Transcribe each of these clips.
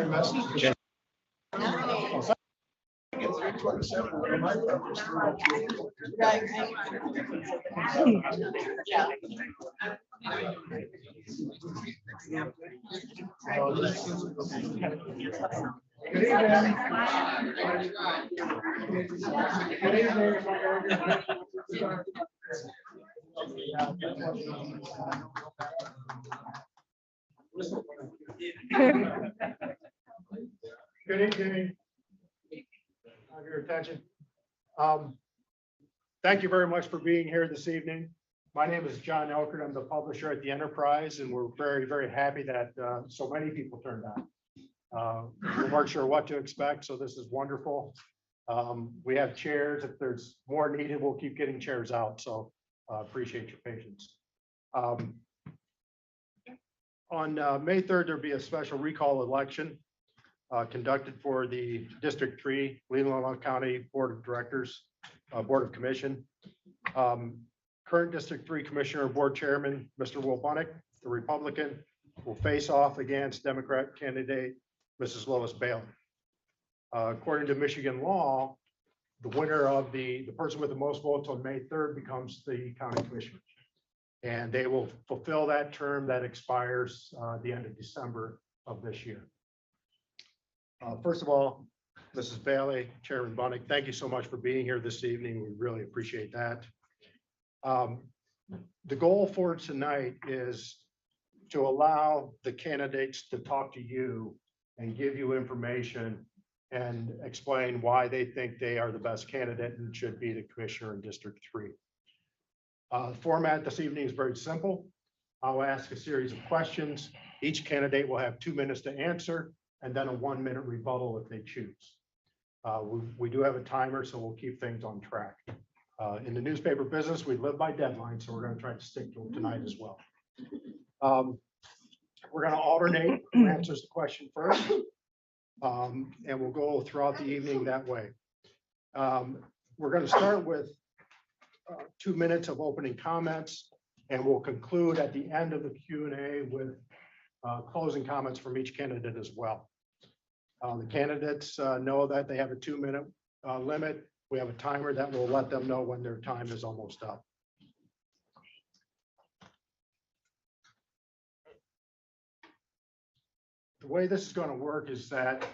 message. Good evening. Good evening. Have your attention. Thank you very much for being here this evening. My name is John Elkert. I'm the publisher at the Enterprise, and we're very, very happy that so many people turned out. We weren't sure what to expect, so this is wonderful. We have chairs. If there's more needed, we'll keep getting chairs out. So appreciate your patience. On May 3rd, there'll be a special recall election conducted for the District 3 Leelanau County Board of Directors, Board of Commission. Current District 3 Commissioner Board Chairman, Mr. Will Bunnick, the Republican, will face off against Democrat candidate, Mrs. Lois Bailey. According to Michigan law, the winner of the person with the most votes on May 3rd becomes the county commissioner. And they will fulfill that term that expires the end of December of this year. First of all, Mrs. Bailey, Chairman Bunnick, thank you so much for being here this evening. We really appreciate that. The goal for tonight is to allow the candidates to talk to you and give you information and explain why they think they are the best candidate and should be the commissioner in District 3. The format this evening is very simple. I'll ask a series of questions. Each candidate will have 2 minutes to answer and then a 1-minute rebuttal if they choose. We do have a timer, so we'll keep things on track. In the newspaper business, we live by deadlines, so we're going to try to stick to it tonight as well. We're going to alternate who answers the question first, and we'll go throughout the evening that way. We're going to start with 2 minutes of opening comments, and we'll conclude at the end of the Q&A with closing comments from each candidate as well. The candidates know that they have a 2-minute limit. We have a timer that will let them know when their time is almost up. The way this is going to work is that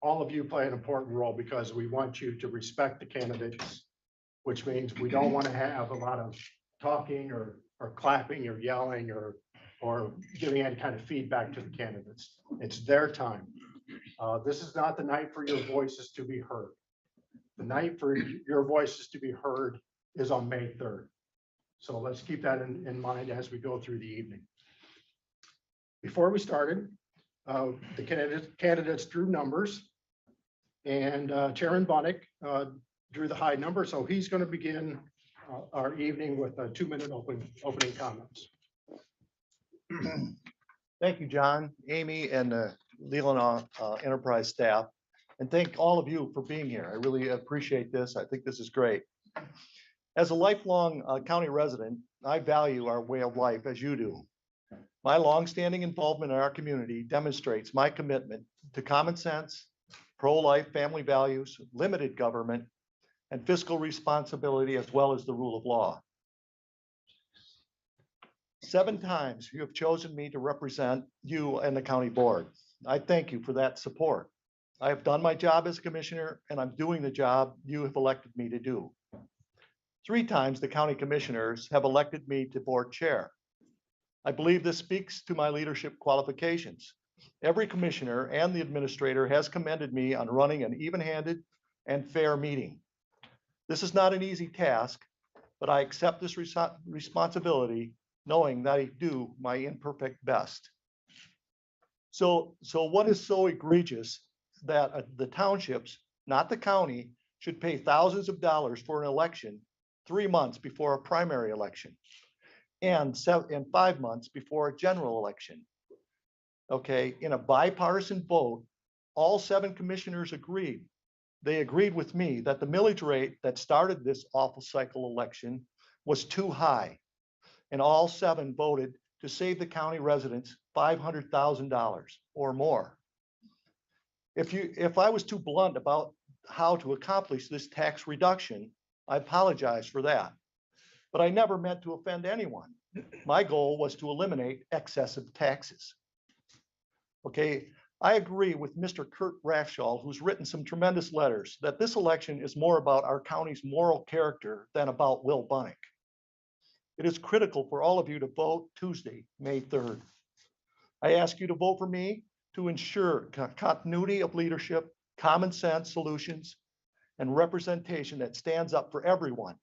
all of you play an important role because we want you to respect the candidates, which means we don't want to have a lot of talking or clapping or yelling or giving any kind of feedback to the candidates. It's their time. This is not the night for your voices to be heard. The night for your voices to be heard is on May 3rd. So let's keep that in mind as we go through the evening. Before we started, the candidates drew numbers, and Chairman Bunnick drew the high number. So he's going to begin our evening with a 2-minute opening comments. Thank you, John, Amy, and the Leelanau Enterprise staff. And thank all of you for being here. I really appreciate this. I think this is great. As a lifelong county resident, I value our way of life as you do. My longstanding involvement in our community demonstrates my commitment to common sense, pro-life family values, limited government, and fiscal responsibility, as well as the rule of law. 7 times you have chosen me to represent you and the county board. I thank you for that support. I have done my job as a commissioner, and I'm doing the job you have elected me to do. 3 times the county commissioners have elected me to board chair. I believe this speaks to my leadership qualifications. Every commissioner and the administrator has commended me on running an even-handed and fair meeting. This is not an easy task, but I accept this responsibility knowing that I do my imperfect best. So what is so egregious that the townships, not the county, should pay thousands of dollars for an election 3 months before a primary election and 5 months before a general election? Okay, in a bipartisan vote, all 7 commissioners agreed. They agreed with me that the millage rate that started this awful cycle election was too high. And all 7 voted to save the county residents $500,000 or more If I was too blunt about how to accomplish this tax reduction, I apologize for that. But I never meant to offend anyone. My goal was to eliminate excessive taxes. Okay, I agree with Mr. Kurt Rafschall, who's written some tremendous letters, that this election is more about our county's moral character than about Will Bunnick. It is critical for all of you to vote Tuesday, May 3rd. I ask you to vote for me to ensure continuity of leadership, common sense solutions, and representation that stands up for everyone,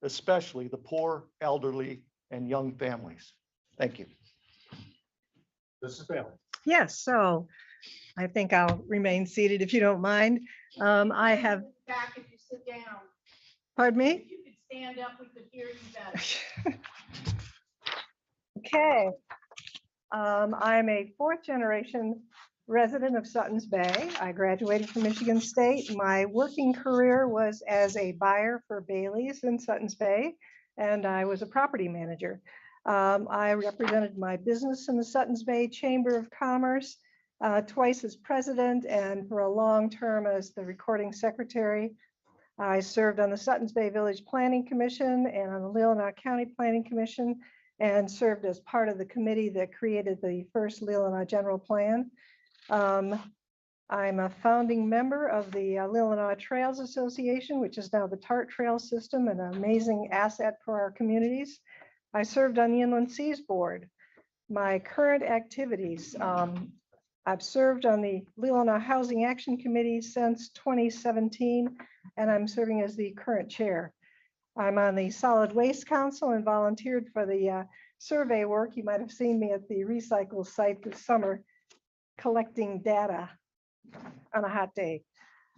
especially the poor, elderly, and young families. Thank you. Mrs. Bailey. Yes, so I think I'll remain seated if you don't mind. I have, Back if you sit down. pardon me? If you could stand up, we could hear you better. Okay. I'm a fourth generation resident of Suttons Bay. I graduated from Michigan State. My working career was as a buyer for Bailey's in Suttons Bay, and I was a property manager. I represented my business in the Suttons Bay Chamber of Commerce twice as president and for a long term as the recording secretary. I served on the Suttons Bay Village Planning Commission and on the Leelanau County Planning Commission, and served as part of the committee that created the first Leelanau General Plan. I'm a founding member of the Leelanau Trails Association, which is now the TART Trail System, an amazing asset for our communities. I served on the Inland Seas Board. My current activities, I've served on the Leelanau Housing Action Committee since 2017, and I'm serving as the current chair. I'm on the Solid Waste Council and volunteered for the survey work. You might have seen me at the recycle site this summer collecting data on a hot day.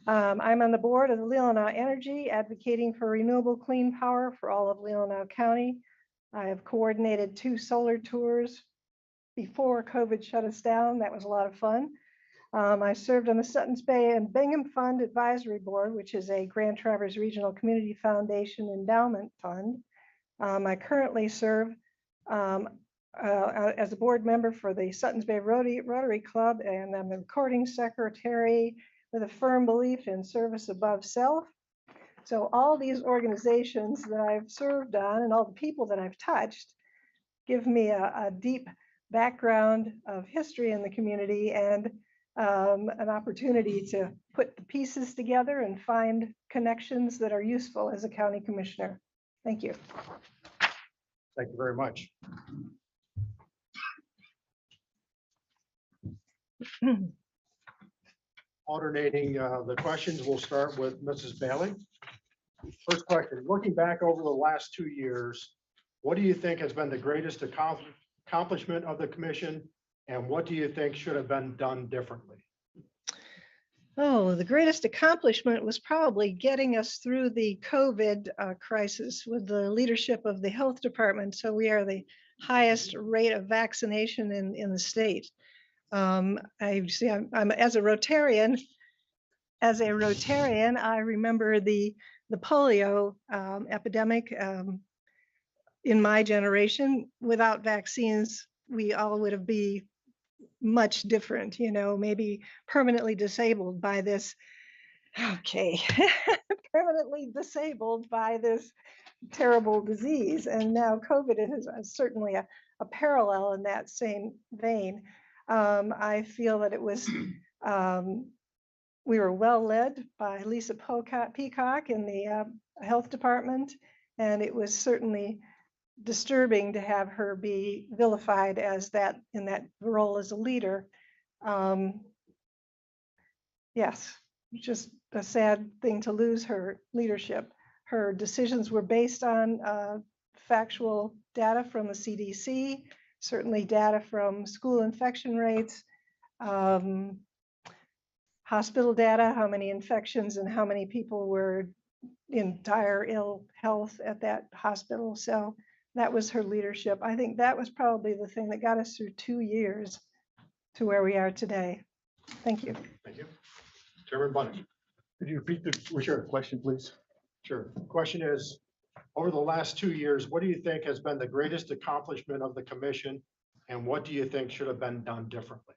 I'm on the board of the Leelanau Energy, advocating for renewable clean power for all of Leelanau County. I have coordinated 2 solar tours before COVID shut us down. That was a lot of fun. I served on the Suttons Bay and Bingham Fund Advisory Board, which is a Grand Traverse Regional Community Foundation endowment fund. I currently serve as a board member for the Suttons Bay Rotary Club, and I'm the recording secretary with a firm belief in service above self. So all these organizations that I've served on and all the people that I've touched give me a deep background of history in the community and an opportunity to put the pieces together and find connections that are useful as a county commissioner. Thank you. Thank you very much. Alternating the questions, we'll start with Mrs. Bailey. First question, looking back over the last 2 years, what do you think has been the greatest accomplishment of the commission, and what do you think should have been done differently? Oh, the greatest accomplishment was probably getting us through the COVID crisis with the leadership of the health department. So we are the highest rate of vaccination in the state. I see. I'm as a Rotarian. As a Rotarian, I remember the polio epidemic in my generation. Without vaccines, we all would have been much different, you know, maybe permanently disabled by this. Okay, permanently disabled by this terrible disease. And now COVID is certainly a parallel in that same vein. I feel that it was, we were well led by Lisa Peacock in the health department, and it was certainly disturbing to have her be vilified as that in that role as a leader. Yes, just a sad thing to lose her leadership. Her decisions were based on factual data from the CDC, certainly data from school infection rates, hospital data, how many infections and how many people were in dire ill health at that hospital. So that was her leadership. I think that was probably the thing that got us through 2 years to where we are today. Thank you. Thank you. Chairman Bunny. Could you repeat the question, please? Sure. The question is, over the last 2 years, what do you think has been the greatest accomplishment of the commission, and what do you think should have been done differently?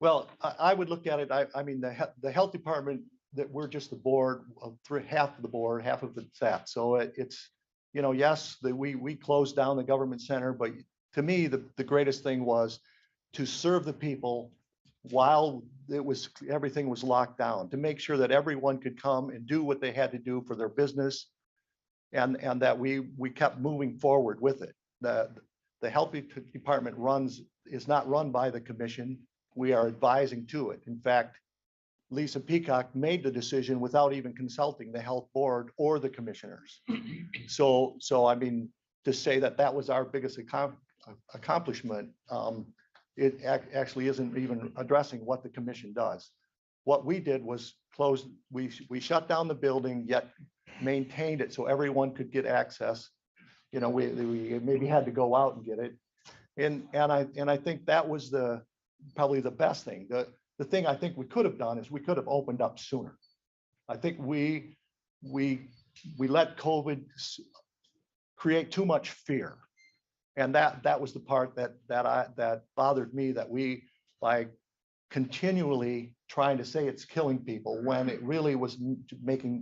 Well, I would look at it, I mean, the health department, that we're just the board of half of the board, half of the staff. So it's, yes, we closed down the government center, but to me, the greatest thing was to serve the people while everything was locked down, to make sure that everyone could come and do what they had to do for their business. And that we kept moving forward with it. The health department is not run by the commission. We are advising to it. In fact, Lisa Peacock made the decision without even consulting the health board or the commissioners. So I mean, to say that was our biggest accomplishment, it actually isn't even addressing what the commission does. What we did was we shut down the building, yet maintained it so everyone could get access. We maybe had to go out and get it. And I think that was probably the best thing. The thing I think we could have done is we could have opened up sooner. I think we let COVID create too much fear. And that was the part that bothered me, that we, by continually trying to say it's killing people when it really was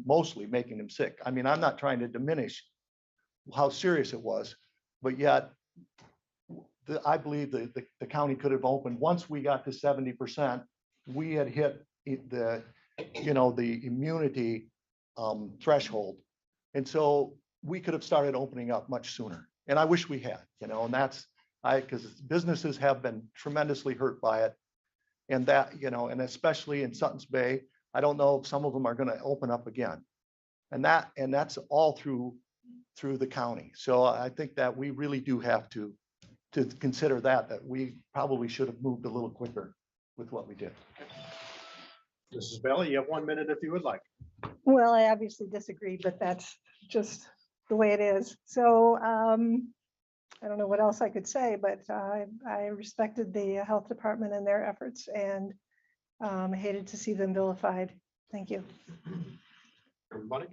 mostly making them sick. I mean, I'm not trying to diminish how serious it was, but yet I believe the county could have opened once we got to 70%. We had hit the immunity threshold, and so we could have started opening up much sooner. And I wish we had, and that's because businesses have been tremendously hurt by it. And that, and especially in Sutton's Bay, I don't know if some of them are going to open up again. And that's all through the county. So I think that we really do have to consider that we probably should have moved a little quicker with what we did. Mrs. Bailey, you have 1 minute if you would like. Well, I obviously disagree, but that's just the way it is. So I don't know what else I could say, but I respected the health department and their efforts, and hated to see them vilified. Thank you. Everybody?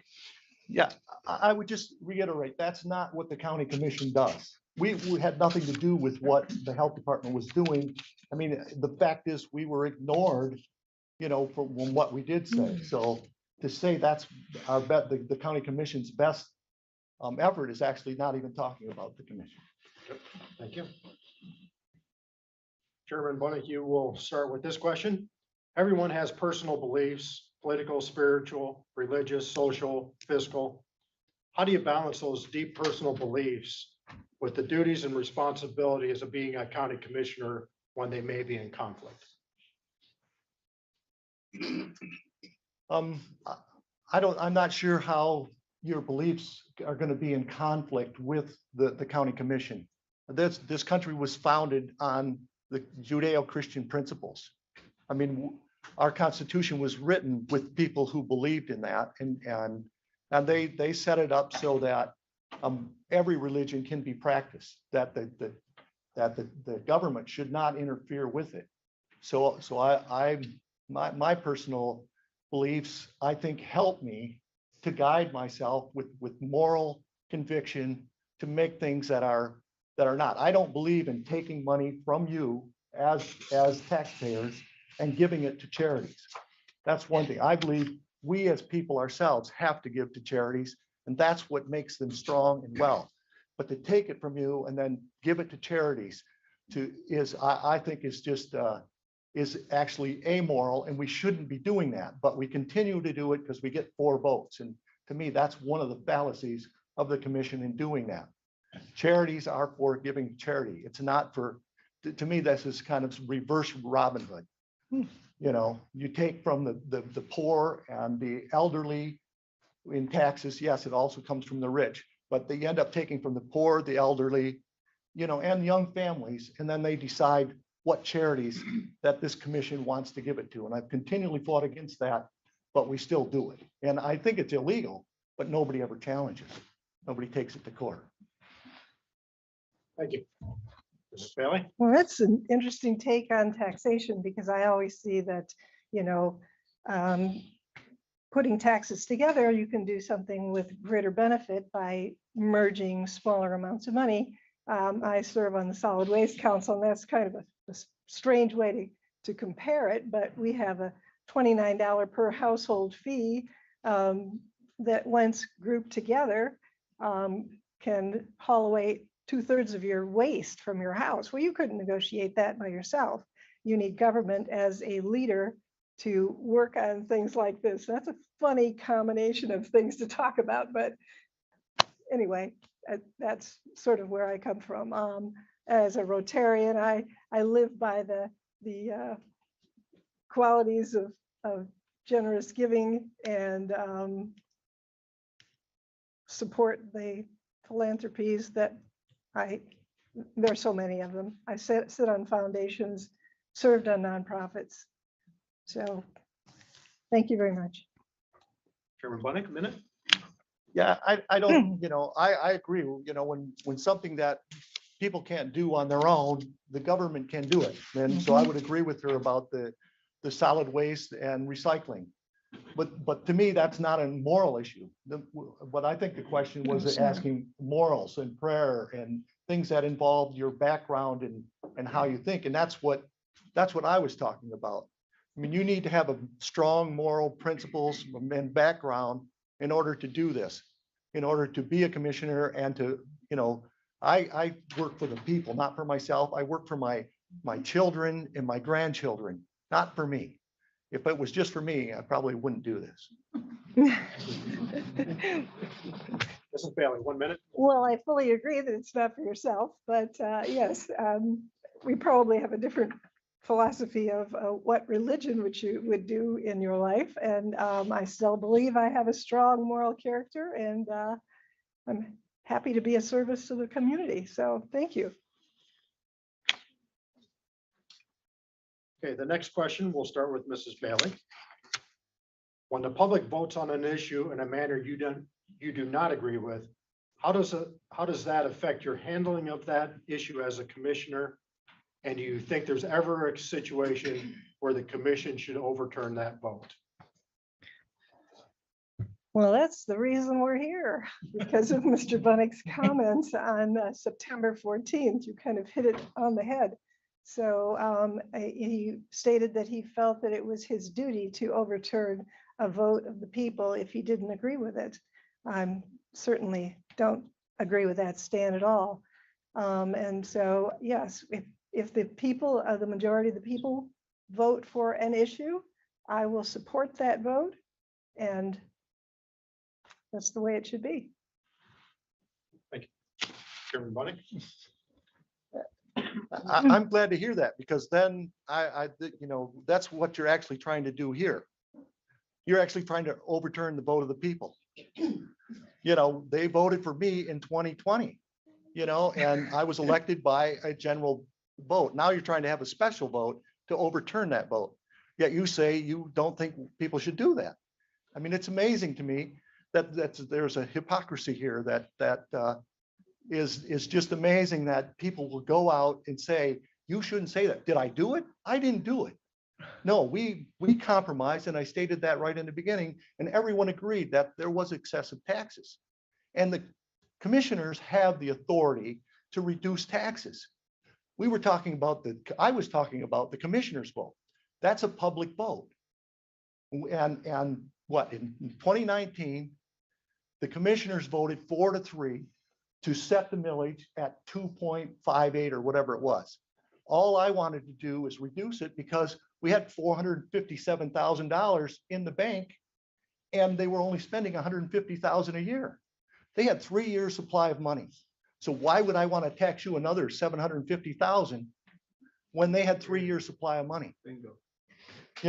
Yeah, I would just reiterate, that's not what the county commission does. We had nothing to do with what the health department was doing. I mean, the fact is we were ignored, from what we did say. So to say that's the county commission's best effort is actually not even talking about the commission. Thank you. Chairman Bunnick, will start with this question. Everyone has personal beliefs, political, spiritual, religious, social, fiscal. How do you balance those deep personal beliefs with the duties and responsibilities of being a county commissioner when they may be in conflict? I'm not sure how your beliefs are going to be in conflict with the county commission. This country was founded on the Judeo-Christian principles. I mean, our Constitution was written with people who believed in that, and they set it up so that every religion can be practiced, that the government should not interfere with it. So my personal beliefs, I think, help me to guide myself with moral conviction to make things that are not. I don't believe in taking money from you as taxpayers and giving it to charities. That's one thing. I believe we as people ourselves have to give to charities, and that's what makes them strong and well. But to take it from you and then give it to charities I think is actually amoral, and we shouldn't be doing that. But we continue to do it because we get 4 votes. And to me, that's one of the fallacies of the commission in doing that. Charities are for giving charity. It's not for, to me, this is kind of reverse Robin Hood. You take from the poor and the elderly in taxes. Yes, it also comes from the rich, but they end up taking from the poor, the elderly, and young families, and then they decide what charities that this commission wants to give it to. And I've continually fought against that, but we still do it. And I think it's illegal, but nobody ever challenges it. Nobody takes it to court. Thank you. Mrs. Bailey? Well, that's an interesting take on taxation, because I always see that, putting taxes together, you can do something with greater benefit by merging smaller amounts of money. I serve on the Solid Waste Council, and that's kind of a strange way to compare it, but we have a $29 per household fee that once grouped together can haul away 2/3 of your waste from your house. Well, you couldn't negotiate that by yourself. You need government as a leader to work on things like this. That's a funny combination of things to talk about, but anyway, that's sort of where I come from. As a Rotarian, I live by the qualities of generous giving and support the philanthropies that there are so many of them. I sit on foundations, served on nonprofits. So thank you very much. Chairman Bunnick, a minute? Yeah, I don't, I agree, when something that people can't do on their own, the government can do it. And so I would agree with her about the solid waste and recycling. But to me, that's not a moral issue. But I think the question was asking morals and prayer and things that involve your background and how you think. And that's what I was talking about. I mean, you need to have a strong moral principles and background in order to do this, in order to be a commissioner and to, I work for the people, not for myself. I work for my children and my grandchildren, not for me. If it was just for me, I probably wouldn't do this. Mrs. Bailey, 1 minute. Well, I fully agree that it's not for yourself, but yes, we probably have a different philosophy of what religion would do in your life. And I still believe I have a strong moral character, and I'm happy to be a service to the community. So thank you. Okay, the next question, we'll start with Mrs. Bailey. When the public votes on an issue in a manner you do not agree with, how does that affect your handling of that issue as a commissioner? And do you think there's ever a situation where the commission should overturn that vote? Well, that's the reason we're here, because of Mr. Bunnick's comments on September 14th. You kind of hit it on the head. So he stated that he felt that it was his duty to overturn a vote of the people if he didn't agree with it. I certainly don't agree with that stand at all. And so, yes, if the people, the majority of the people vote for an issue, I will support that vote. And that's the way it should be. Thank you. Chairman Bunnick? I'm glad to hear that, because then that's what you're actually trying to do here. You're actually trying to overturn the vote of the people. They voted for me in 2020, and I was elected by a general vote. Now you're trying to have a special vote to overturn that vote. Yet you say you don't think people should do that. I mean, it's amazing to me that there's a hypocrisy here that is just amazing, that people will go out and say, you shouldn't say that. Did I do it? I didn't do it. No, we compromised, and I stated that right in the beginning, and everyone agreed that there was excessive taxes. And the commissioners have the authority to reduce taxes. I was talking about the commissioner's vote. That's a public vote. And what, in 2019, the commissioners voted 4-3 to set the millage at 2.58 or whatever it was. All I wanted to do is reduce it because we had $457,000 in the bank, and they were only spending $150,000 a year. They had 3 years supply of money. So why would I want to tax you another $750,000 when they had 3 years supply of money? Bingo. So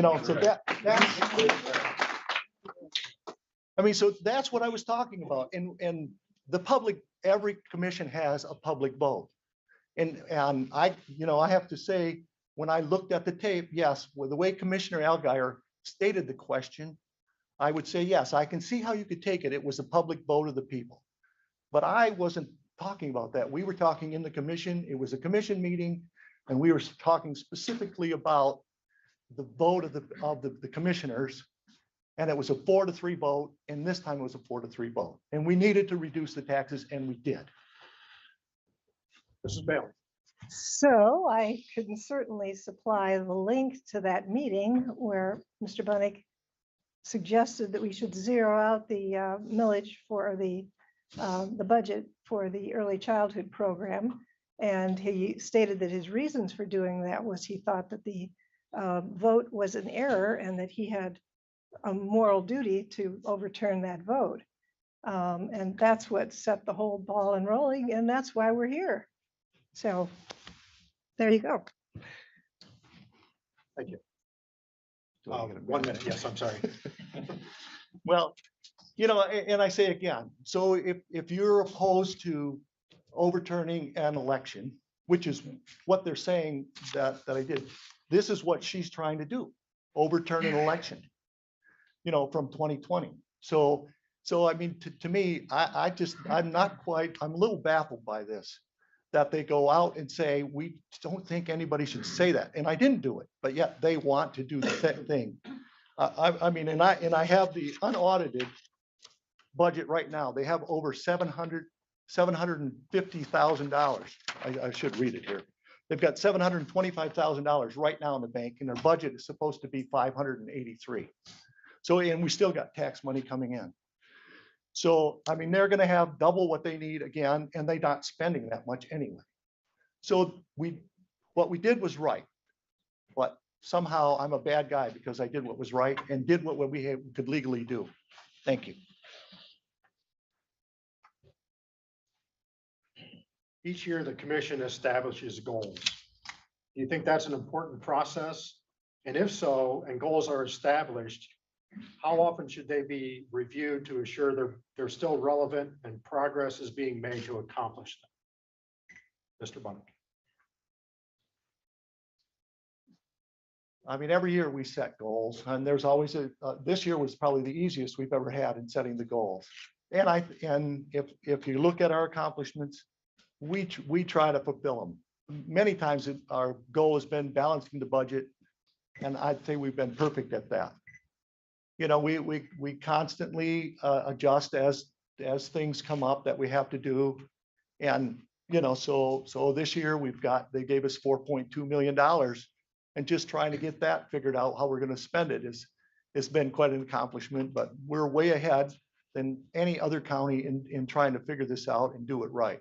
so that's what I was talking about. And the public, every commission has a public vote. And I have to say, when I looked at the tape, yes, with the way Commissioner Allgaier stated the question, I would say, yes, I can see how you could take it. It was a public vote of the people. But I wasn't talking about that. We were talking in the commission. It was a commission meeting, and we were talking specifically about the vote of the commissioners. And it was a 4-3 vote. And this time it was a 4-3 vote. And we needed to reduce the taxes, and we did. Mrs. Bailey? So I can certainly supply the link to that meeting where Mr. Bunnick suggested that we should zero out the millage for the budget for the early childhood program. And he stated that his reasons for doing that was he thought that the vote was an error and that he had a moral duty to overturn that vote. And that's what set the whole ball in rolling, and that's why we're here. So there you go. Thank you. Do I get a 1 minute, yes, I'm sorry. Well, and I say again, so if you're opposed to overturning an election, which is what they're saying that I did, this is what she's trying to do, overturn an election, from 2020. So I mean, to me, I'm a little baffled by this, that they go out and say, we don't think anybody should say that. And I didn't do it, but yet they want to do the thing. I mean, and I have the unaudited budget right now. They have over $750,000. I should read it here. They've got $725,000 right now in the bank, and their budget is supposed to be 583. So, and we still got tax money coming in. So, I mean, they're going to have double what they need again, and they're not spending that much anyway. So what we did was right, but somehow I'm a bad guy because I did what was right and did what we could legally do. Thank you. Each year, the commission establishes goals. Do you think that's an important process? And if so, and goals are established, how often should they be reviewed to ensure they're still relevant and progress is being made to accomplish them? Mr. Bunnick. I mean, every year we set goals, and there's always this year was probably the easiest we've ever had in setting the goals. And if you look at our accomplishments, we try to fulfill them. Many times our goal has been balancing the budget, and I'd say we've been perfect at that. We constantly adjust as things come up that we have to do. And, so this year they gave us $4.2 million, and just trying to get that figured out, how we're going to spend it it's been quite an accomplishment, but we're way ahead than any other county in trying to figure this out and do it right.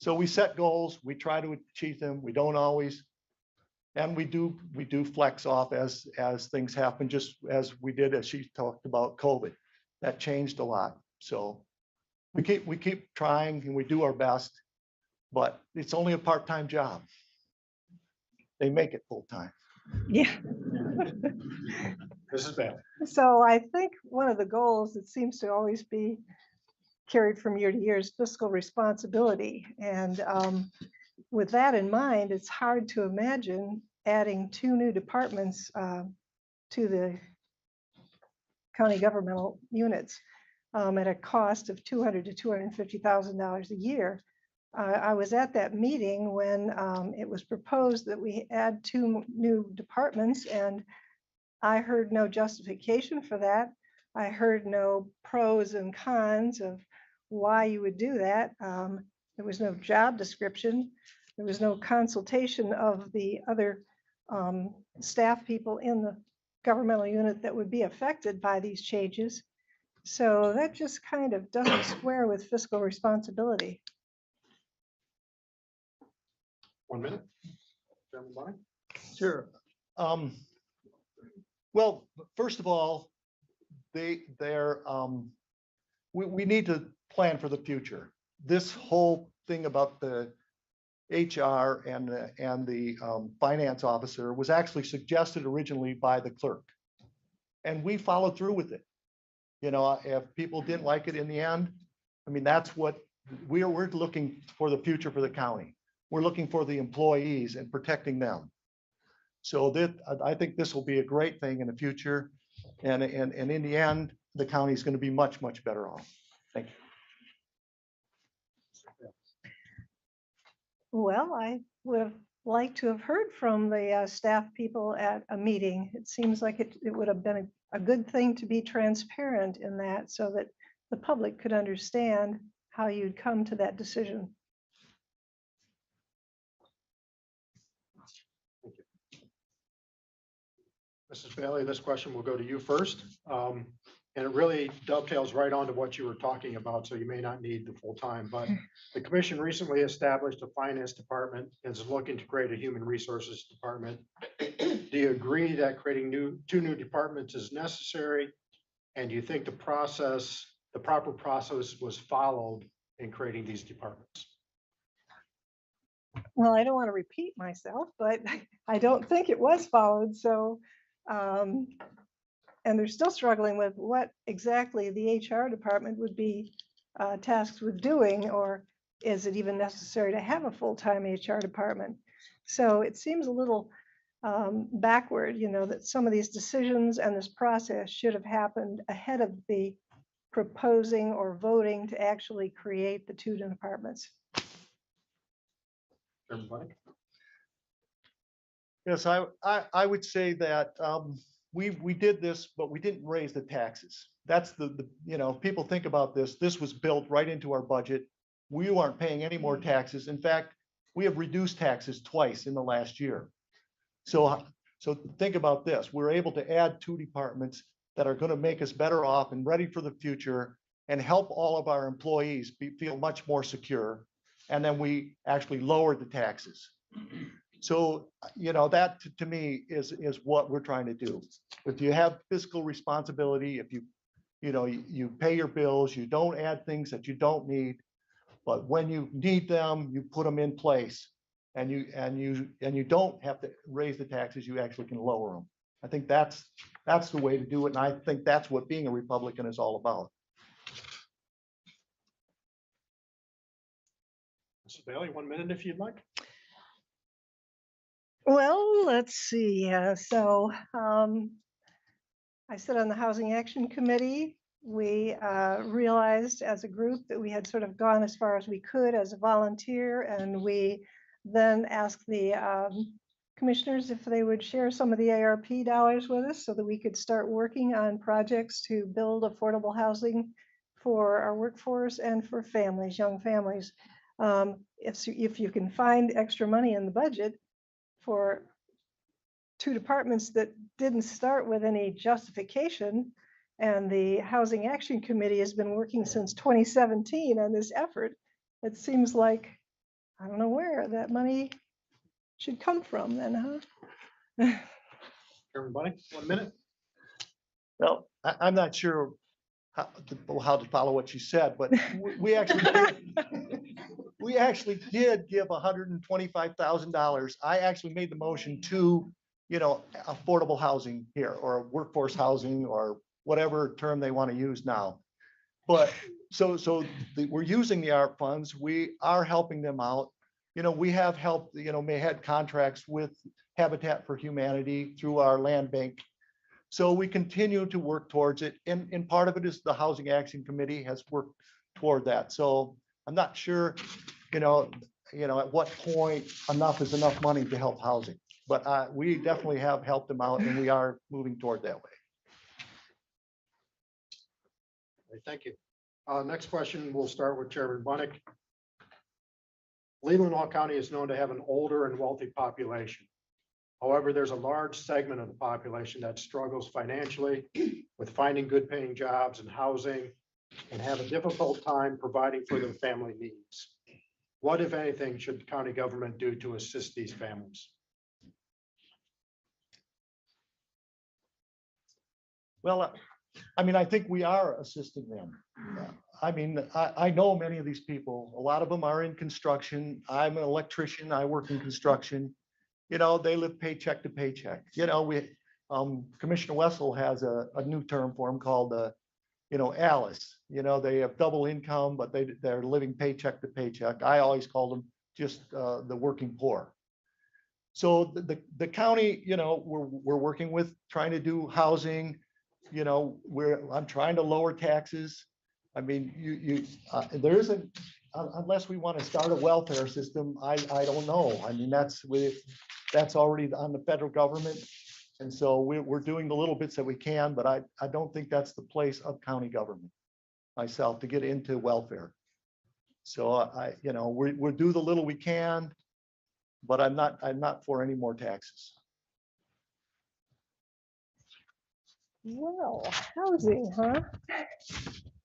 So we set goals, we try to achieve them. We don't always. And we do flex off as things happen, just as we did, as she talked about COVID. That changed a lot. So we keep trying and we do our best, but it's only a part-time job. They make it full-time. Yeah. Mrs. Bailey. So I think one of the goals that seems to always be carried from year to year is fiscal responsibility. And with that in mind, it's hard to imagine adding 2 new departments to the county governmental units at a cost of $200,000 to $250,000 a year. I was at that meeting when it was proposed that we add 2 new departments, and I heard no justification for that. I heard no pros and cons of why you would do that. There was no job description. There was no consultation of the other staff people in the governmental unit that would be affected by these changes. So that just kind of doesn't square with fiscal responsibility. 1 minute. Chairman Bunnick. Sure. Well, first of all, we need to plan for the future. This whole thing about the HR and the finance officer was actually suggested originally by the clerk, and we followed through with it. If people didn't like it in the end, I mean, that's what we're looking for, the future for the county. We're looking for the employees and protecting them. So I think this will be a great thing in the future. And in the end, the county is going to be much, much better off. Thank you. Well, I would have liked to have heard from the staff people at a meeting. It seems like it would have been a good thing to be transparent in that, so that the public could understand how you'd come to that decision. Mrs. Bailey, this question will go to you first. And it really dovetails right onto what you were talking about, so you may not need the full time, but the commission recently established a finance department and is looking to create a human resources department. Do you agree that creating two new departments is necessary? And do you think the proper process was followed in creating these departments? Well, I don't want to repeat myself, but I don't think it was followed. So, and they're still struggling with what exactly the HR department would be tasked with doing, or is it even necessary to have a full-time HR department? So it seems a little backward, that some of these decisions and this process should have happened ahead of the proposing or voting to actually create the two departments. Everybody? Yes, I would say that we did this, but we didn't raise the taxes. That's people think about this. This was built right into our budget. We aren't paying any more taxes. In fact, we have reduced taxes twice in the last year. So think about this. We're able to add two departments that are going to make us better off and ready for the future and help all of our employees feel much more secure. And then we actually lowered the taxes. So, that to me is what we're trying to do. If you have fiscal responsibility, if you pay your bills, you don't add things that you don't need, but when you need them, you put them in place, and you don't have to raise the taxes, you actually can lower them. I think that's the way to do it, and I think that's what being a Republican is all about. Mrs. Bailey, 1 minute if you'd like. Well, let's see. So I sit on the Housing Action Committee. We realized as a group that we had sort of gone as far as we could as a volunteer, and we then asked the commissioners if they would share some of the ARP dollars with us so that we could start working on projects to build affordable housing for our workforce and for families, young families. If you can find extra money in the budget for two departments that didn't start with any justification, and the Housing Action Committee has been working since 2017 on this effort, it seems like, I don't know where that money should come from then, huh? Everybody, 1 minute. Well, I'm not sure how to follow what you said, but we actually did give $125,000. I actually made the motion to, affordable housing here, or workforce housing, or whatever term they want to use now. But we're using the ARP funds. We are helping them out. We have helped, may had contracts with Habitat for Humanity through our land bank. So we continue to work towards it. And part of it is the Housing Action Committee has worked toward that. So I'm not sure, at what point enough is enough money to help housing. But we definitely have helped them out, and we are moving toward that way. Okay, thank you. Next question, we'll start with Chairman Bunnick. Leelanau County is known to have an older and wealthy population. However, there's a large segment of the population that struggles financially with finding good paying jobs and housing, and have a difficult time providing for their family needs. What, if anything, should the county government do to assist these families? Well, I think we are assisting them. I know many of these people. A lot of them are in construction. I'm an electrician. I work in construction. They live paycheck to paycheck. Commissioner Wessel has a new term for them called, Alice. They have double income, but they're living paycheck to paycheck. I always call them just the working poor. So the county, we're working with trying to do housing. I'm trying to lower taxes. There isn't, unless we want to start a welfare system, I don't know. That's already on the federal government. And so we're doing the little bits that we can, but I don't think that's the place of county government myself to get into welfare. So we'll do the little we can, but I'm not for any more taxes. Well, housing, huh?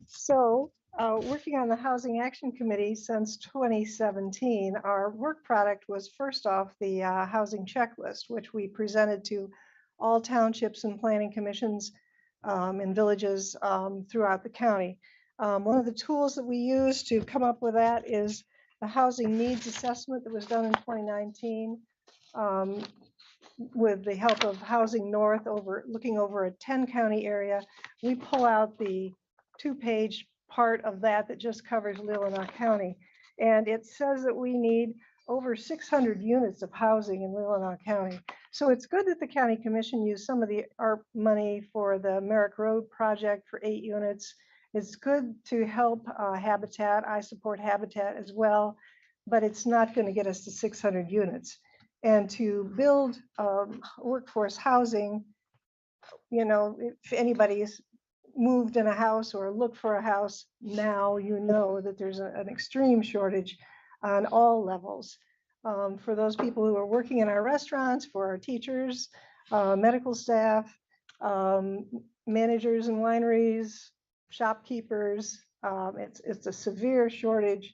So, working on the Housing Action Committee since 2017, our work product was first off the housing checklist, which we presented to all townships and planning commissions in villages throughout the county. One of the tools that we use to come up with that is a housing needs assessment that was done in 2019. With the help of Housing North, looking over a 10-county area, we pull out the 2-page part of that just covers Leelanau County. And it says that we need over 600 units of housing in Leelanau County. So it's good that the county commission used some of the ARP money for the Merrick Road project for 8 units. It's good to help Habitat. I support Habitat as well, but it's not going to get us to 600 units. And to build workforce housing, you know, if anybody's moved in a house or looked for a house, now you know that there's an extreme shortage on all levels. For those people who are working in our restaurants, for our teachers, medical staff, managers in wineries, shopkeepers, it's a severe shortage.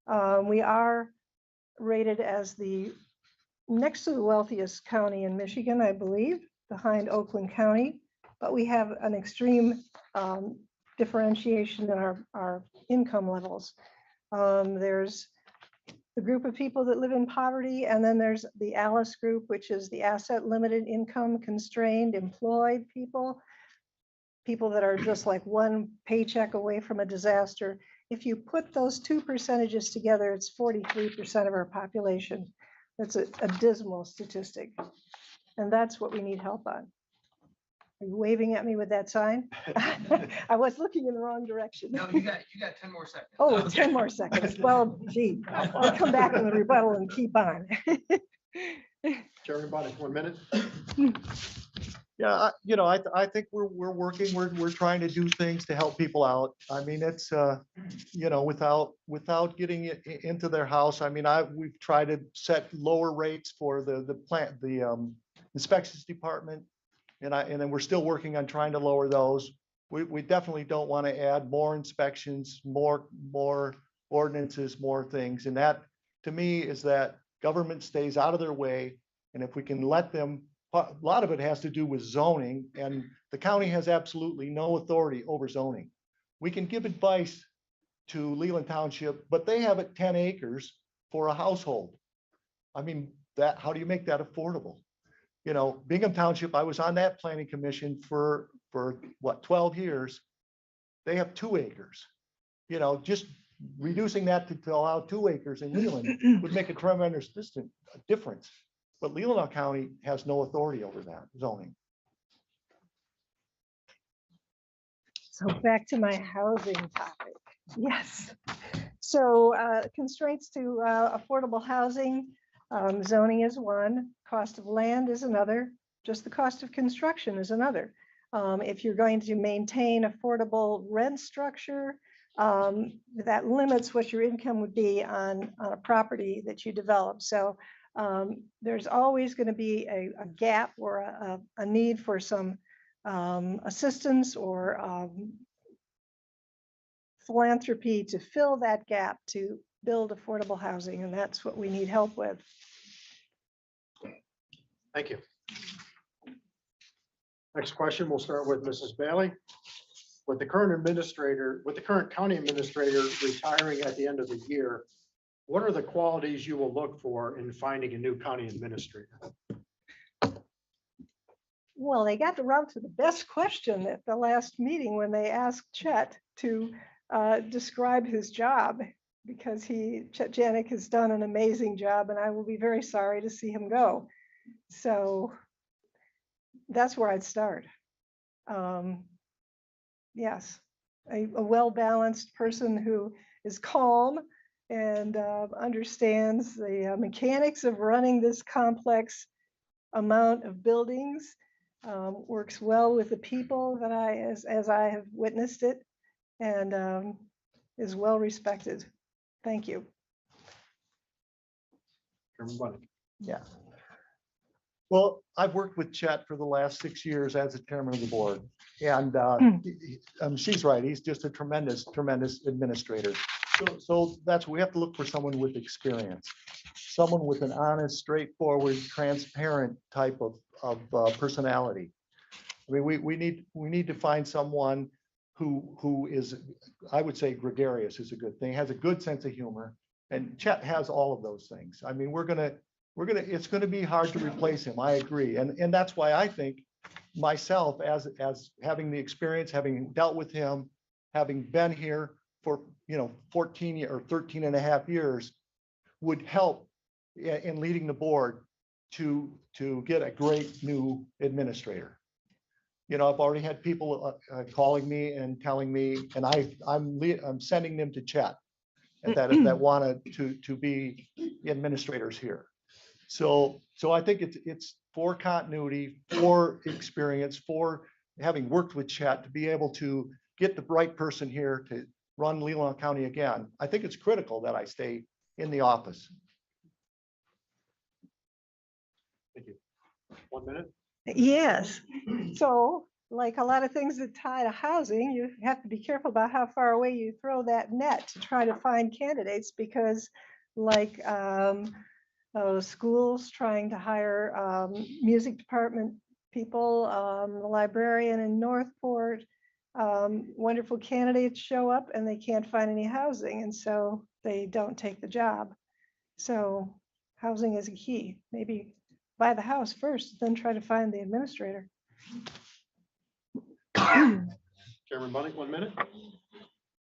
We are rated as the next to the wealthiest county in Michigan, I believe, behind Oakland County, but we have an extreme differentiation in our income levels. There's the group of people that live in poverty, and then there's the ALICE group, which is the asset limited income constrained employed people that are just like one paycheck away from a disaster. If you put those two percentages together, it's 43% of our population. That's a dismal statistic. And that's what we need help on. Are you waving at me with that sign? I was looking in the wrong direction. No, you got 10 more seconds. Oh, Okay. 10 more seconds. Well, gee, I'll come back in the rebuttal and keep on. Chairman Bonick, 1 minute. Yeah, I think we're working, we're trying to do things to help people out. I mean, it's, without getting it into their house. I mean, we've tried to set lower rates for the inspections department. And then we're still working on trying to lower those. We definitely don't want to add more inspections, more ordinances, more things. And that, to me, is that government stays out of their way. And if we can let them, a lot of it has to do with zoning, and the county has absolutely no authority over zoning. We can give advice to Leland Township, but they have 10 acres for a household. I mean, how do you make that affordable? You know, Bingham Township, I was on that planning commission for what, 12 years. They have 2 acres. You know, just reducing that to allow 2 acres in Leland would make a tremendous difference. But Leelanau County has no authority over that zoning. So back to my housing topic. Yes. So constraints to affordable housing, zoning is one, cost of land is another, just the cost of construction is another. If you're going to maintain affordable rent structure, that limits what your income would be on a property that you develop. So there's always going to be a gap or a need for some assistance or philanthropy to fill that gap to build affordable housing, and that's what we need help with. Thank you. Next question, we'll start with Mrs. Bailey. With the current county administrator retiring at the end of the year, what are the qualities you will look for in finding a new county administrator? Well, they got around to the best question at the last meeting when they asked Chet to describe his job, because Chet Janik has done an amazing job, and I will be very sorry to see him go. So that's where I'd start. Yes, a well-balanced person who is calm and understands the mechanics of running this complex amount of buildings, works well with the people that as I have witnessed it, and is well respected. Thank you. Chairman Bonick. Yeah. Well, I've worked with Chet for the last 6 years as the chairman of the board. And she's right. He's just a tremendous, tremendous administrator. So that's, we have to look for someone with experience, someone with an honest, straightforward, transparent type of personality. I mean, we need to find someone who is, I would say gregarious is a good thing, has a good sense of humor. And Chet has all of those things. I mean, it's gonna be hard to replace him. I agree. And that's why I think myself, as having the experience, having dealt with him, having been here for, 14 or 13 and a half years, would help in leading the board to get a great new administrator. I've already had people calling me and telling me, and I'm sending them to Chet that wanted to be administrators here. So I think it's for continuity, for experience, for having worked with Chet to be able to get the right person here to run Leelanau County again. I think it's critical that I stay in the office. Thank you. 1 minute. Yes, so like a lot of things that tie to housing, you have to be careful about how far away you throw that net to try to find candidates, because like schools trying to hire music department people, the librarian in Northport, wonderful candidates show up and they can't find any housing, and so they don't take the job. So housing is a key. Maybe buy the house first, then try to find the administrator. Chairman Bunnick, 1 minute.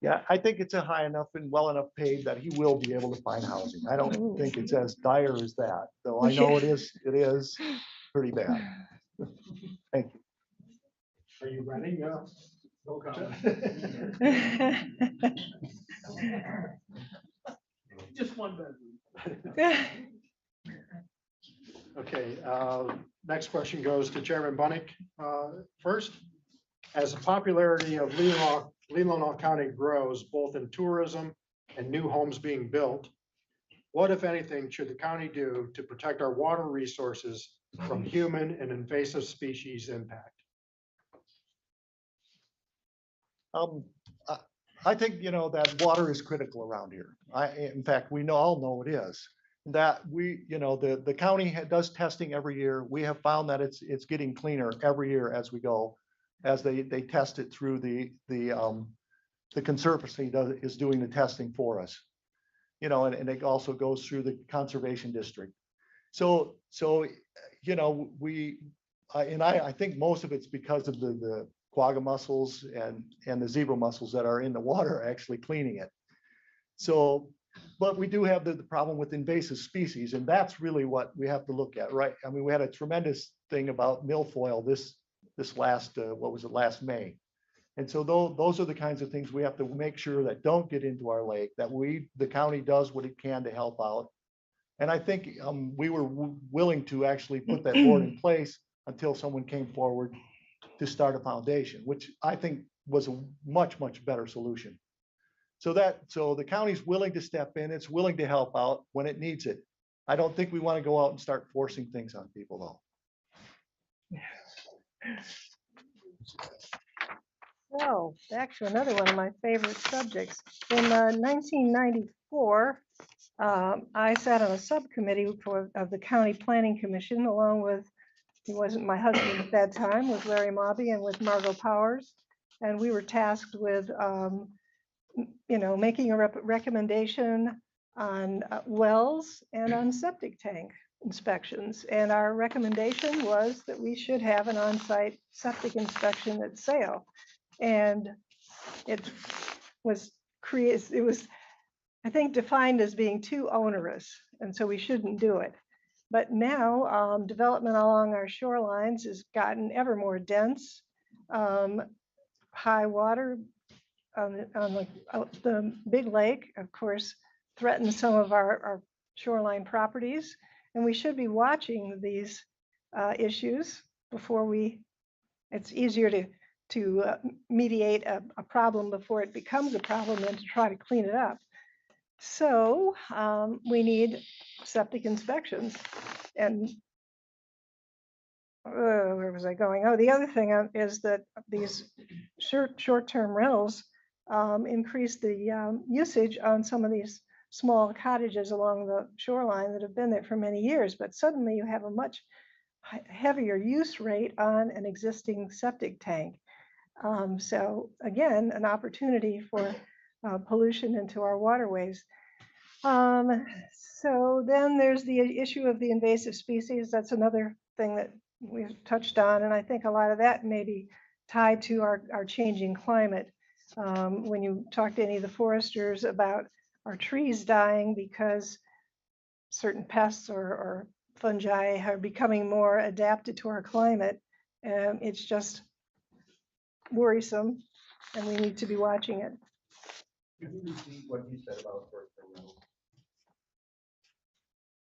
Yeah, I think it's a high enough and well enough paid that he will be able to find housing. I don't think it's as dire as that, though I know it is pretty bad. Thank you. Are you running? No comment. Just 1 bedroom. Okay, next question goes to Chairman Bunnick. First, as the popularity of Leelanau County grows, both in tourism and new homes being built, what, if anything, should the county do to protect our water resources from human and invasive species impact? I think, that water is critical around here. In fact, we all know it is. That the county does testing every year. We have found that it's getting cleaner every year as we go, as they test it through the conservancy is doing the testing for us. And it also goes through the conservation district. So I think most of it's because of the quagga mussels and the zebra mussels that are in the water actually cleaning it. So, but we do have the problem with invasive species, and that's really what we have to look at, right? I mean, we had a tremendous thing about milfoil this last, last May. And so those are the kinds of things we have to make sure that don't get into our lake, that the county does what it can to help out. And I think we were willing to actually put that board in place until someone came forward to start a foundation, which I think was a much, much better solution. So the county's willing to step in, it's willing to help out when it needs it. I don't think we want to go out and start forcing things on people, though. So back to another one of my favorite subjects. In 1994, I sat on a subcommittee of the County Planning Commission, along with, he wasn't my husband at that time, with Larry Mobby and with Margot Powers. And we were tasked with, making a recommendation on wells and on septic tank inspections. And our recommendation was that we should have an on-site septic inspection at sale. And it was I think, defined as being too onerous, and so we shouldn't do it. But now development along our shorelines has gotten ever more dense. High water on the big lake, of course, threatens some of our shoreline properties, and we should be watching these issues before it's easier to mediate a problem before it becomes a problem than to try to clean it up. So we need septic inspections, and where was I going? Oh, the other thing is that these short-term rentals increase the usage on some of these small cottages along the shoreline that have been there for many years, but suddenly you have a much heavier use rate on an existing septic tank. So again, an opportunity for pollution into our waterways. So then there's the issue of the invasive species. That's another thing that we've touched on, and I think a lot of that may be tied to our changing climate. When you talk to any of the foresters about our trees dying because certain pests or fungi are becoming more adapted to our climate, it's just worrisome, and we need to be watching it. Could you repeat what you said about short-term rentals?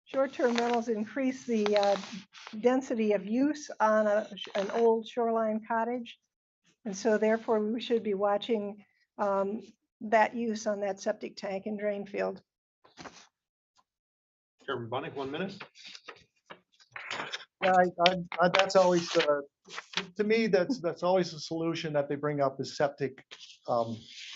Short-term rentals increase the density of use on an old shoreline cottage. And so therefore we should be watching that use on that septic tank and drain field. Chairman Bunnick, 1 minute. Yeah, that's always, to me, that's always the solution that they bring up is septic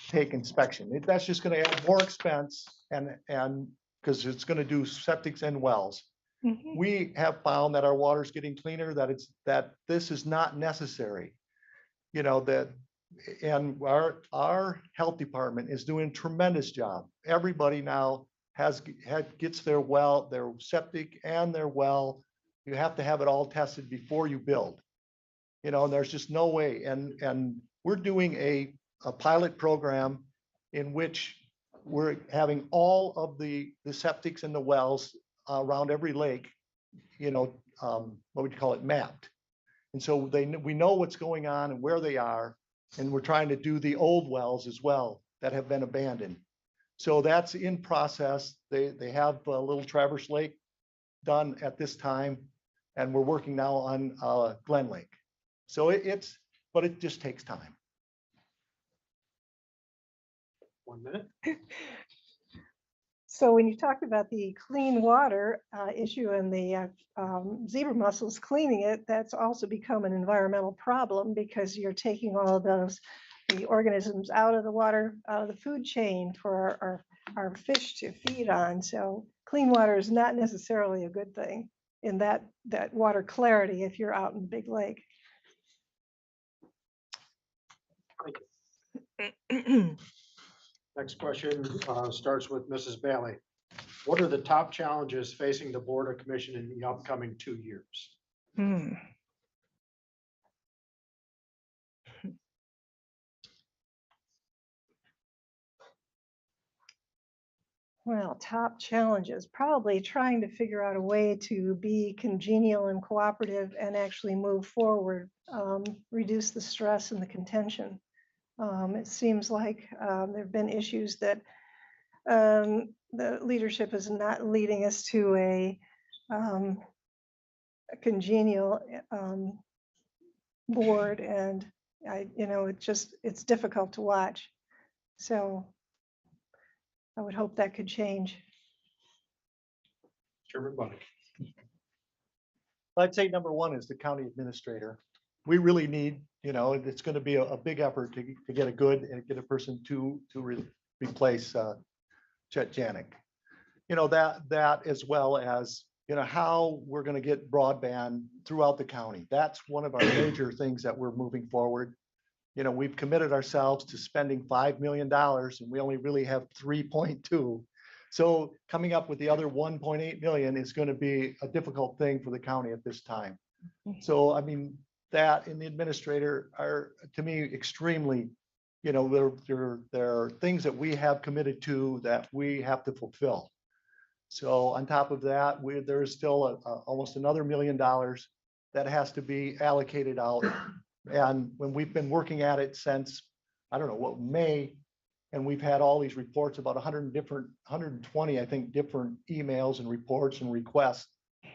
tank inspection. That's just gonna add more expense and because it's gonna do septics and wells. Mhm. We have found that our water's getting cleaner, that this is not necessary. You know, and our health department is doing a tremendous job. Everybody now gets their well, their septic and their well. You have to have it all tested before you build. You know, and there's just no way. And we're doing a pilot program in which we're having all of the septics and the wells around every lake, you know, what would you call it, mapped. And so we know what's going on and where they are. And we're trying to do the old wells as well that have been abandoned. So that's in process. They have a Little Traverse Lake done at this time. And we're working now on Glen Lake. So but it just takes time. 1 minute. So when you talked about the clean water issue and the zebra mussels cleaning it, that's also become an environmental problem because you're taking all of the organisms out of the water, out of the food chain for our fish to feed on. So clean water is not necessarily a good thing in that water clarity if you're out in the big lake. Next question starts with Mrs. Bailey. What are the top challenges facing the Board of Commission in the upcoming 2 years? Well, top challenges, probably trying to figure out a way to be congenial and cooperative and actually move forward, reduce the stress and the contention. It seems like there have been issues that the leadership is not leading us to a congenial board, and it's difficult to watch. So I would hope that could change. Chairman Bunnick. I'd say number one is the county administrator. We really need, it's going to be a big effort to get a person to replace Chet Janik. That as well as, how we're going to get broadband throughout the county. That's one of our major things that we're moving forward. We've committed ourselves to spending $5 million and we only really have 3.2. So coming up with the other 1.8 million is going to be a difficult thing for the county at this time. So, I mean, that and the administrator are, to me, extremely, there are things that we have committed to that we have to fulfill. So on top of that, there's still almost another $1 million that has to be allocated out. And when we've been working at it since, I don't know what, May, and we've had all these reports about 120, I think, different emails and reports and requests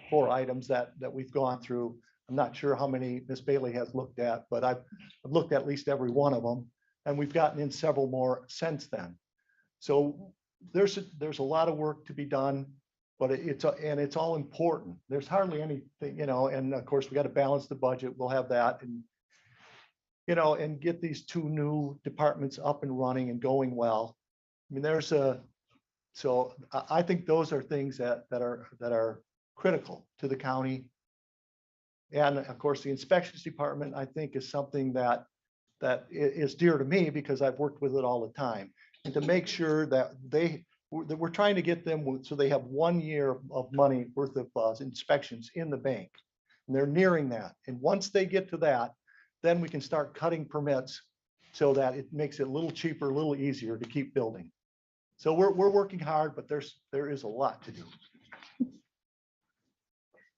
for items that we've gone through. I'm not sure how many Ms. Bailey has looked at, but I've looked at least every one of them, and we've gotten in several more since then. So there's a lot of work to be done, but it's all important. There's hardly anything, and of course, we got to balance the budget. We'll have that and get these two new departments up and running and going well. I mean, so I think those are things that are critical to the county. And of course, the inspections department, I think, is something that is dear to me because I've worked with it all the time. And to make sure that we're trying to get them so they have 1 year of money worth of inspections in the bank. And they're nearing that. And once they get to that, then we can start cutting permits so that it makes it a little cheaper, a little easier to keep building. So we're working hard, but there is a lot to do.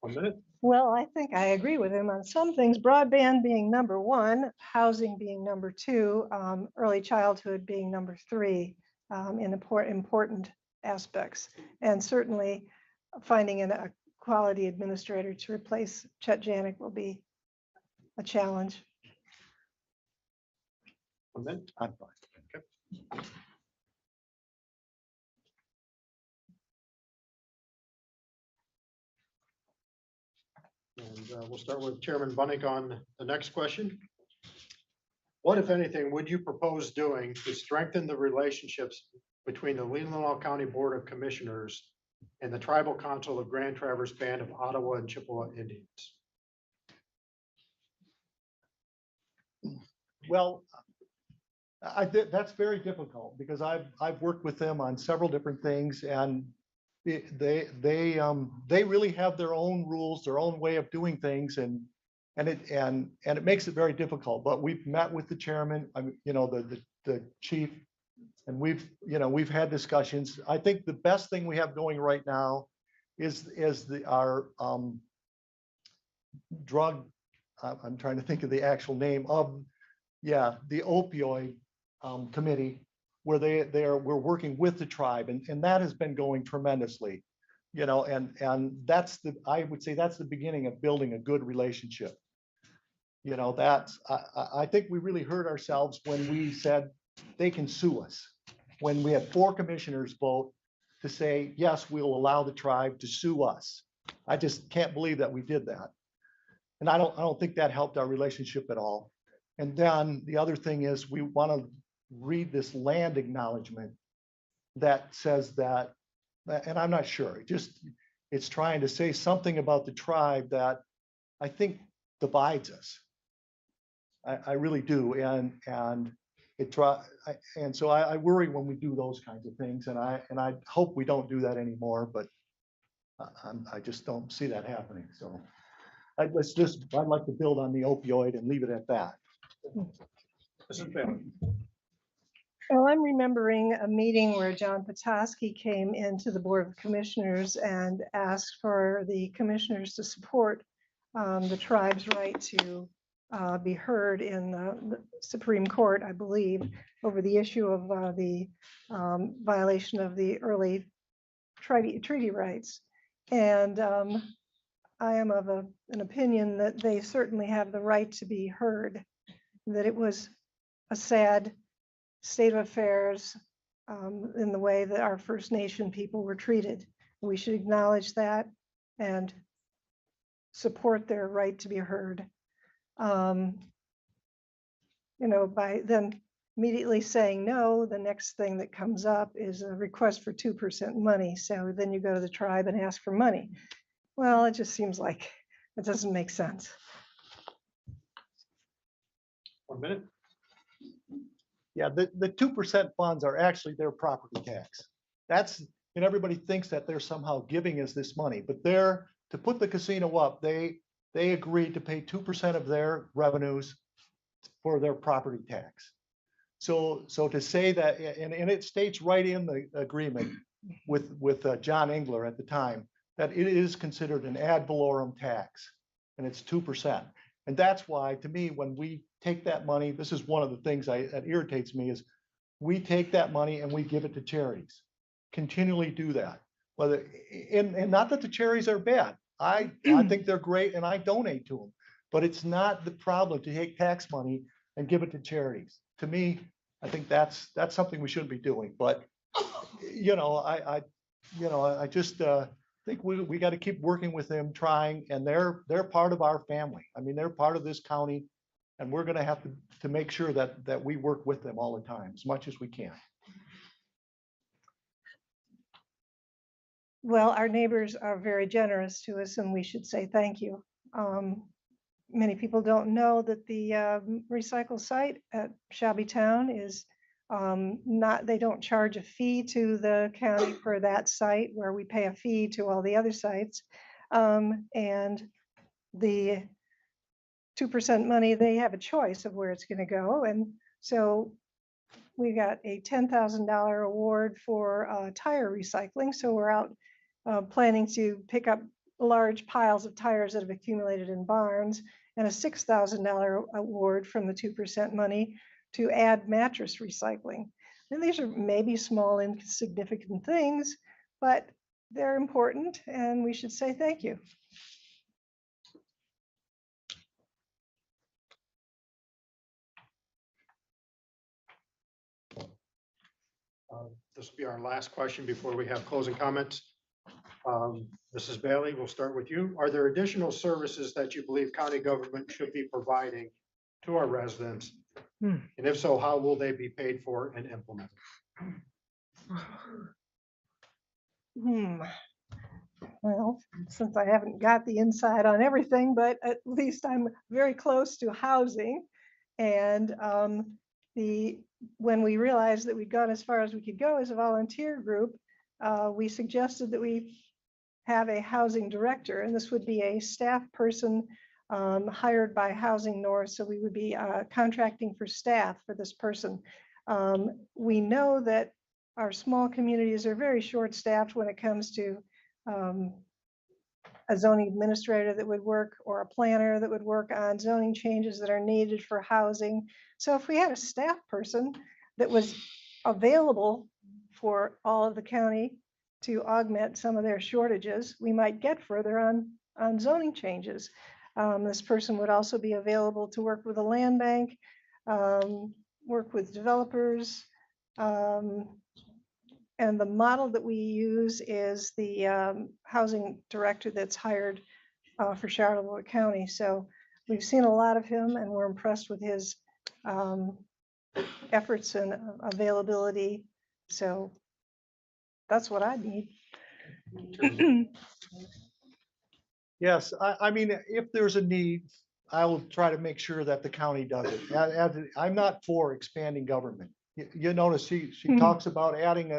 1 minute. Well, I think I agree with him on some things, broadband being number one, housing being number two, early childhood being number three, in important aspects. And certainly finding a quality administrator to replace Chet Janik will be a challenge. 1 minute. I'm fine. And we'll start with Chairman Bunnick on the next question. What, if anything, would you propose doing to strengthen the relationships between the Leelanau County Board of Commissioners and the Tribal Council of Grand Traverse Band of Ottawa and Chippewa Indians? Well, that's very difficult because I've worked with them on several different things, and they really have their own rules, their own way of doing things, and it makes it very difficult. But we've met with the chairman, the chief, and we've had discussions. I think the best thing we have going right now is our drug. I'm trying to think of the actual name of. Yeah, the opioid committee, where we're working with the tribe, and that has been going tremendously, and I would say that's the beginning of building a good relationship. I think we really hurt ourselves when we said they can sue us, when we had 4 commissioners vote to say, yes, we'll allow the tribe to sue us. I just can't believe that we did that. And I don't think that helped our relationship at all. And then the other thing is we want to read this land acknowledgement that says that, and I'm not sure, it's trying to say something about the tribe that I think divides us. I really do. And so I worry when we do those kinds of things, and I hope we don't do that anymore, but I just don't see that happening. So I'd like to build on the opioid and leave it at that. Well, I'm remembering a meeting where John Petoskey came into the Board of Commissioners and asked for the commissioners to support the tribe's right to be heard in the Supreme Court, I believe, over the issue of the violation of the early treaty rights. And I am of an opinion that they certainly have the right to be heard, that it was a sad state of affairs in the way that our First Nation people were treated. We should acknowledge that and support their right to be heard. By then immediately saying no, the next thing that comes up is a request for 2% money. So then you go to the tribe and ask for money. Well, it just seems like it doesn't make sense. 1 minute. Yeah, the 2% funds are actually their property tax. And everybody thinks that they're somehow giving us this money, but to put the casino up, they agreed to pay 2% of their revenues for their property tax. So to say that, and it states right in the agreement with John Engler at the time, that it is considered an ad valorem tax, and it's 2%. And that's why, to me, when we take that money, this is one of the things that irritates me, is we take that money and we give it to charities. Continually do that. And not that the charities are bad. I think they're great and I donate to them, but it's not the problem to take tax money and give it to charities. To me, I think that's something we shouldn't be doing. But I just think we got to keep working with them, trying, and they're part of our family. I mean, they're part of this county, and we're gonna have to make sure that we work with them all the time, as much as we can. Well, our neighbors are very generous to us and we should say thank you. Many people don't know that the recycle site at Shelby Town is not, they don't charge a fee to the county for that site where we pay a fee to all the other sites. And the 2% money, they have a choice of where it's going to go. And so we got a $10,000 award for tire recycling. So we're out planning to pick up large piles of tires that have accumulated in barns, and a $6,000 award from the 2% money to add mattress recycling. And these are maybe small, insignificant things, but they're important and we should say thank you. This will be our last question before we have closing comments. Mrs. Bailey, we'll start with you. Are there additional services that you believe county government should be providing to our residents? And if so, how will they be paid for and implemented? Well, since I haven't got the inside on everything, but at least I'm very close to housing. And when we realized that we'd gone as far as we could go as a volunteer group, we suggested that we have a housing director, and this would be a staff person hired by Housing North. So we would be contracting for staff for this person. We know that our small communities are very short-staffed when it comes to a zoning administrator that would work, or a planner that would work on zoning changes that are needed for housing. So if we had a staff person that was available for all of the county to augment some of their shortages, we might get further on zoning changes. This person would also be available to work with a land bank, work with developers. And the model that we use is the housing director that's hired for Charlotte County. So we've seen a lot of him and we're impressed with his efforts and availability. So that's what I need. Yes, I mean, if there's a need, I will try to make sure that the county does it. I'm not for expanding government. You notice she talks about adding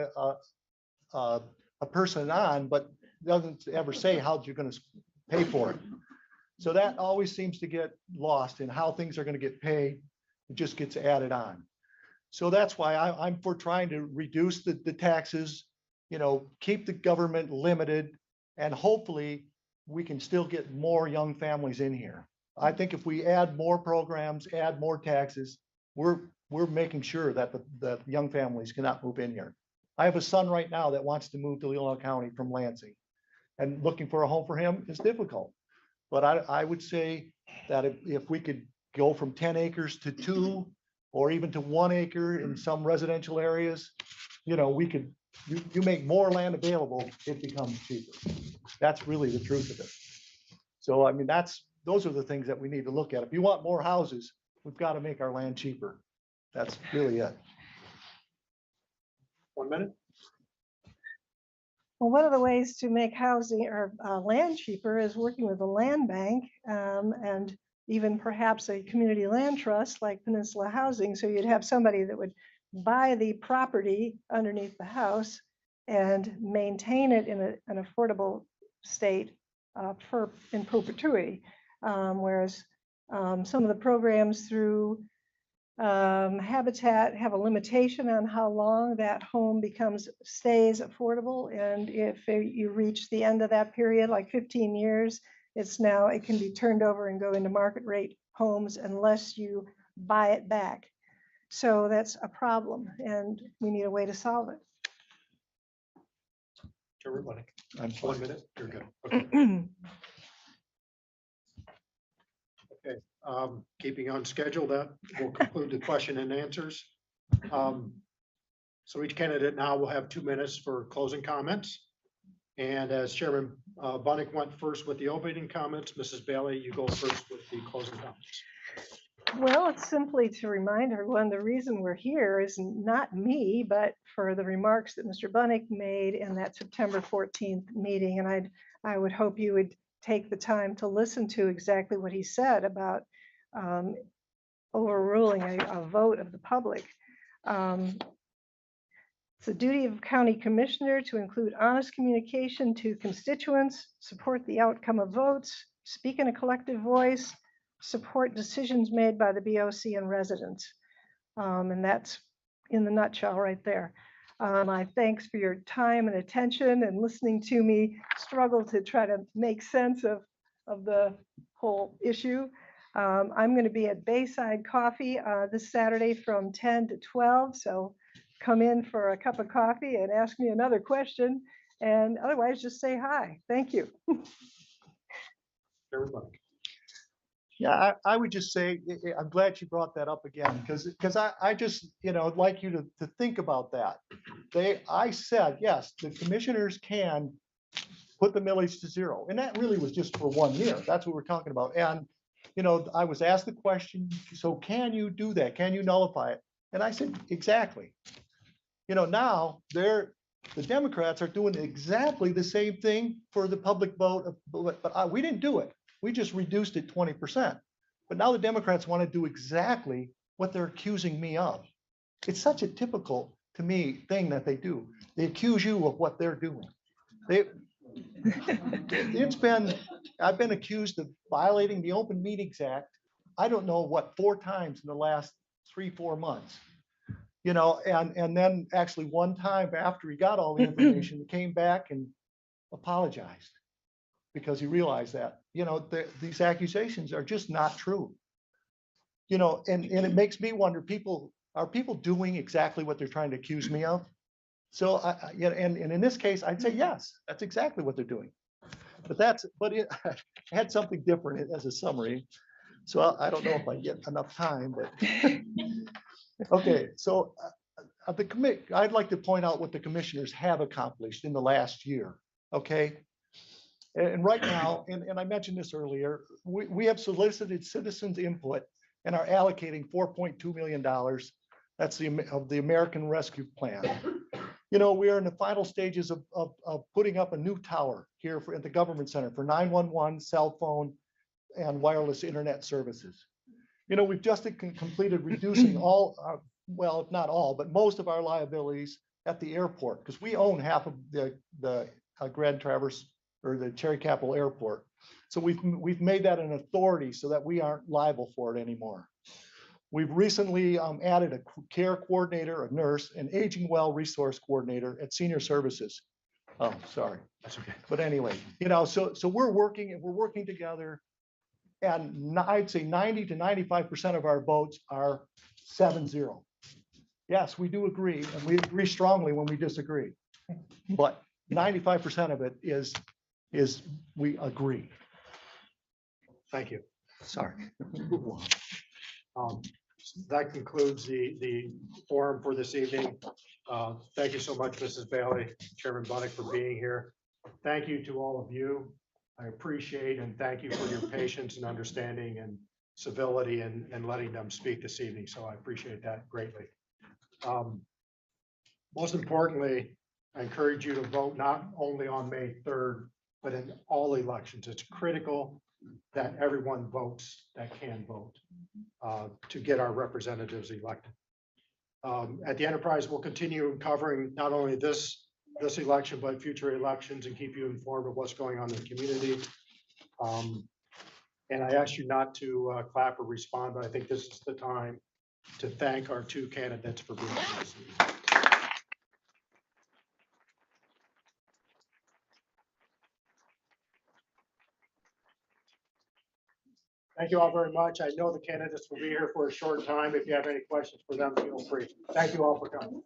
a person on, but doesn't ever say how you're going to pay for it. So that always seems to get lost in how things are going to get paid. It just gets added on. So that's why I'm for trying to reduce the taxes, keep the government limited, and hopefully we can still get more young families in here. I think if we add more programs, add more taxes, we're making sure that the young families cannot move in here. I have a son right now that wants to move to Leelanau County from Lansing, and looking for a home for him is difficult. But I would say that if we could go from 10 acres to 2, or even to 1 acre in some residential areas, we could, you make more land available, it becomes cheaper. That's really the truth of it. So, I mean, those are the things that we need to look at. If you want more houses, we've got to make our land cheaper. That's really it. 1 minute. Well, one of the ways to make housing or land cheaper is working with a land bank and even perhaps a community land trust like Peninsula Housing. So you'd have somebody that would buy the property underneath the house and maintain it in an affordable state in perpetuity. Whereas some of the programs through Habitat have a limitation on how long that home stays affordable. And if you reach the end of that period, like 15 years, it can be turned over and go into market rate homes unless you buy it back. So that's a problem and we need a way to solve it. Everybody. I'm 1 minute. You're good. Okay. Keeping on schedule, that will conclude the question and answers. So each candidate now will have 2 minutes for closing comments. And as Chairman Bunnick went first with the opening comments, Mrs. Bailey, you go first with the closing comments. Well, it's simply to remind everyone, the reason we're here is not me, but for the remarks that Mr. Bunnick made in that September 14th meeting. And I would hope you would take the time to listen to exactly what he said about overruling a vote of the public. It's the duty of county commissioner to include honest communication to constituents, support the outcome of votes, speak in a collective voice, support decisions made by the BOC and residents. And that's in the nutshell right there. I thanks for your time and attention and listening to me struggle to try to make sense of the whole issue. I'm going to be at Bayside Coffee this Saturday from 10 to 12. So come in for a cup of coffee and ask me another question. And otherwise, just say hi. Thank you. Everybody. Yeah, I would just say, I'm glad you brought that up again, because I just, like you to think about that. I said, yes, the commissioners can put the millage to zero. And that really was just for 1 year. That's what we're talking about. And, I was asked the question, so can you do that? Can you nullify it? And I said, exactly. Now the Democrats are doing exactly the same thing for the public vote, but we didn't do it. We just reduced it 20%. But now the Democrats want to do exactly what they're accusing me of. It's such a typical, to me, thing that they do. They accuse you of what they're doing. I've been accused of violating the Open Meetings Act. I don't know what, 4 times in the last 3-4 months. And then actually one time after he got all the information, he came back and apologized because he realized that, these accusations are just not true. And it makes me wonder, are people doing exactly what they're trying to accuse me of? So, and in this case, I'd say, yes, that's exactly what they're doing. But it had something different as a summary. So I don't know if I get enough time, but. Okay, so I'd like to point out what the commissioners have accomplished in the last year, okay? And right now, and I mentioned this earlier, we have solicited citizens' input and are allocating $4.2 million. That's of the American Rescue Plan. We are in the final stages of putting up a new tower here at the government center for 911, cell phone, and wireless internet services. We've just completed reducing all, well, not all, but most of our liabilities at the airport, because we own half of the Grand Traverse or the Cherry Capital Airport. So we've made that an authority so that we aren't liable for it anymore. We've recently added a care coordinator, a nurse, an aging well resource coordinator at senior services. Oh, sorry. That's okay. But anyway, so we're working together. And I'd say 90 to 95% of our votes are 7-0. Yes, we do agree, and we agree strongly when we disagree. But 95% of it is we agree. Thank you. Sorry. That concludes the forum for this evening. Thank you so much, Mrs. Bailey, Chairman Bunnick, for being here. Thank you to all of you. I appreciate and thank you for your patience and understanding and civility and letting them speak this evening. So I appreciate that greatly. Most importantly, I encourage you to vote not only on May 3rd, but in all elections. It's critical that everyone votes that can vote to get our representatives elected. At the Enterprise, we'll continue covering not only this election, but future elections and keep you informed of what's going on in the community. And I ask you not to clap or respond, but I think this is the time to thank our 2 candidates for being here. Thank you all very much. I know the candidates will be here for a short time. If you have any questions for them, feel free. Thank you all for coming.